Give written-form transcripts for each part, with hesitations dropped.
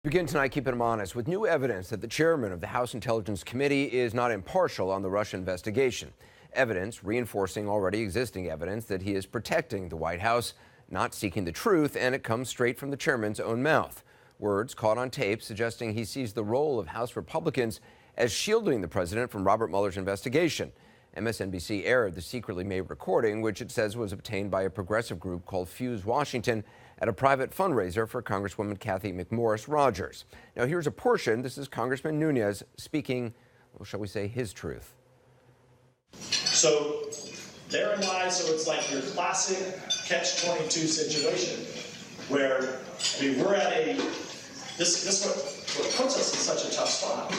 Begin tonight, keeping them honest, with new evidence that the chairman of the House Intelligence Committee is not impartial on the Russia investigation. Evidence reinforcing already existing evidence that he is protecting the White House, not seeking the truth, and it comes straight from the chairman's own mouth. Words caught on tape suggesting he sees the role of House Republicans as shielding the president from Robert Mueller's investigation. MSNBC aired the secretly made recording, which it says was obtained by a progressive group called Fuse Washington at a private fundraiser for Congresswoman Kathy McMorris Rodgers. Now, here's a portion. This is Congressman Nunes speaking, well, shall we say, his truth. So therein lies, so it's like your classic catch-22 situation where, I mean, we're at this what puts us in such a tough spot.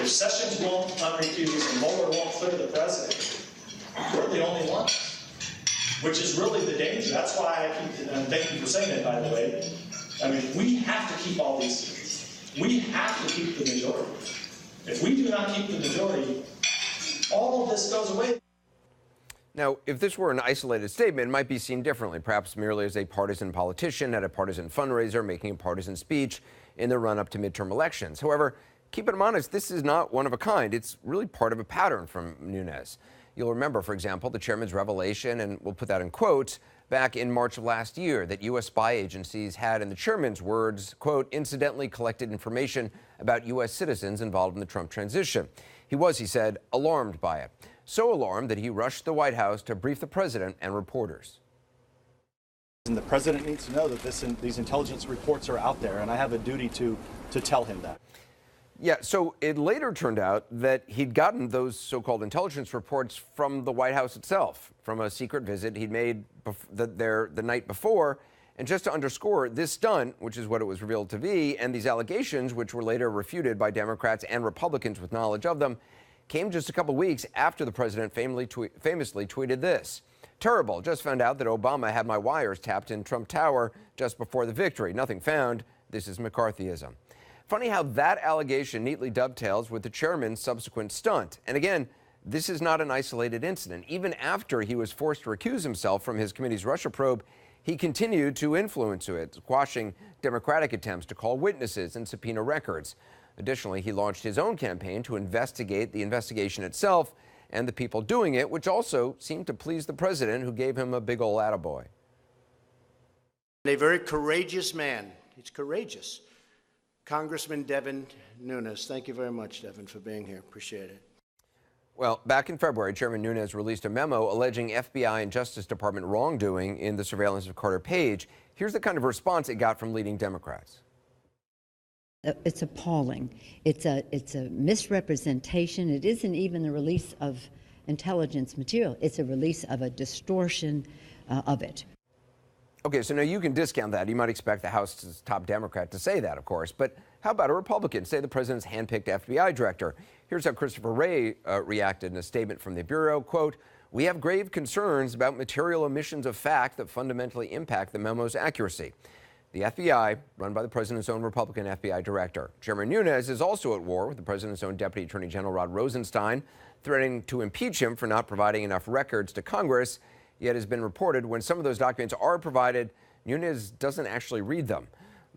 If Sessions won't unrecuse and Mueller won't clear the president, we're the only ones. Which is really the danger. That's why I keep, and thank you for saying it, by the way. I mean, we have to keep all these things. We have to keep the majority. If we do not keep the majority, all of this goes away. Now, if this were an isolated statement, it might be seen differently, perhaps merely as a partisan politician at a partisan fundraiser making a partisan speech in the run-up to midterm elections. However, keep it honest, this is not one of a kind. It's really part of a pattern from Nunes. You'll remember, for example, the chairman's revelation, and we'll put that in quotes, back in March of last year, that U.S. spy agencies had, in the chairman's words, quote, incidentally collected information about U.S. citizens involved in the Trump transition. He was, he said, alarmed by it. So alarmed that he rushed the White House to brief the president and reporters. And the president needs to know that these intelligence reports are out there, and I have a duty to tell him that. Yeah, so it later turned out that he'd gotten those so-called intelligence reports from the White House itself, from a secret visit he'd made there the night before. And just to underscore, this stunt, which is what it was revealed to be, and these allegations, which were later refuted by Democrats and Republicans with knowledge of them, came just a couple weeks after the president famously tweeted this. Terrible. Just found out that Obama had my wires tapped in Trump Tower just before the victory. Nothing found. This is McCarthyism. Funny how that allegation neatly dovetails with the chairman's subsequent stunt. And again, this is not an isolated incident. Even after he was forced to recuse himself from his committee's Russia probe, he continued to influence it, squashing Democratic attempts to call witnesses and subpoena records. Additionally, he launched his own campaign to investigate the investigation itself and the people doing it, which also seemed to please the president, who gave him a big ol' attaboy. A very courageous man. He's courageous. Congressman Devin Nunes. Thank you very much, Devin, for being here. Appreciate it. Well, back in February, Chairman Nunes released a memo alleging FBI and Justice Department wrongdoing in the surveillance of Carter Page. Here's the kind of response it got from leading Democrats. It's appalling. It's a misrepresentation. It isn't even the release of intelligence material. It's a release of a distortion of it. Okay, so now you can discount that. You might expect the House's top Democrat to say that, of course. But how about a Republican, say the president's handpicked FBI director? Here's how Christopher Wray reacted in a statement from the Bureau. Quote, we have grave concerns about material omissions of fact that fundamentally impact the memo's accuracy. The FBI, run by the president's own Republican FBI director. Chairman Nunes is also at war with the president's own Deputy Attorney General Rod Rosenstein, threatening to impeach him for not providing enough records to Congress. Yet has been reported when some of those documents are provided, Nunes doesn't actually read them,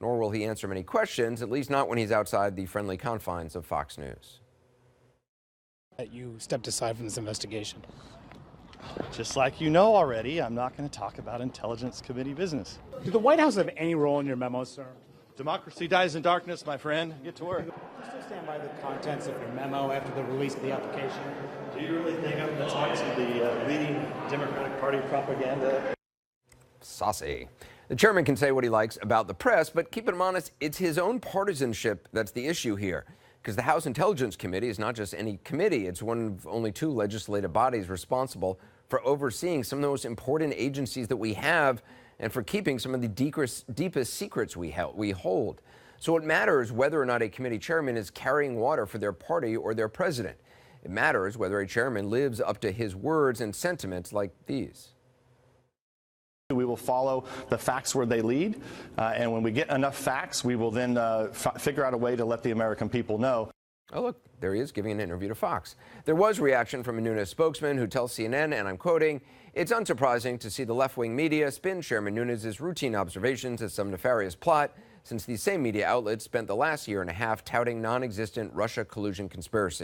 nor will he answer many questions, at least not when he's outside the friendly confines of Fox News. That you stepped aside from this investigation. Just like you know already, I'm not going to talk about Intelligence Committee business. Did the White House have any role in your memo, sir? Democracy dies in darkness, my friend. Get to work. Do you still stand by the contents of your memo after the release of the application? Do you really think I'm going to talk to the leading Democratic Party propaganda? Saucy. The chairman can say what he likes about the press, but keep it honest, it's his own partisanship that's the issue here. Because the House Intelligence Committee is not just any committee. It's one of only two legislative bodies responsible for overseeing some of the most important agencies that we have and for keeping some of the deepest secrets we hold. So it matters whether or not a committee chairman is carrying water for their party or their president. It matters whether a chairman lives up to his words and sentiments like these. We will follow the facts where they lead, and when we get enough facts, we will then figure out a way to let the American people know. Oh, look, there he is giving an interview to Fox. There was reaction from a Nunes spokesman who tells CNN, and I'm quoting, "It's unsurprising to see the left-wing media spin Chairman Nunes' routine observations as some nefarious plot since these same media outlets spent the last year and a half touting non-existent Russia collusion conspiracy.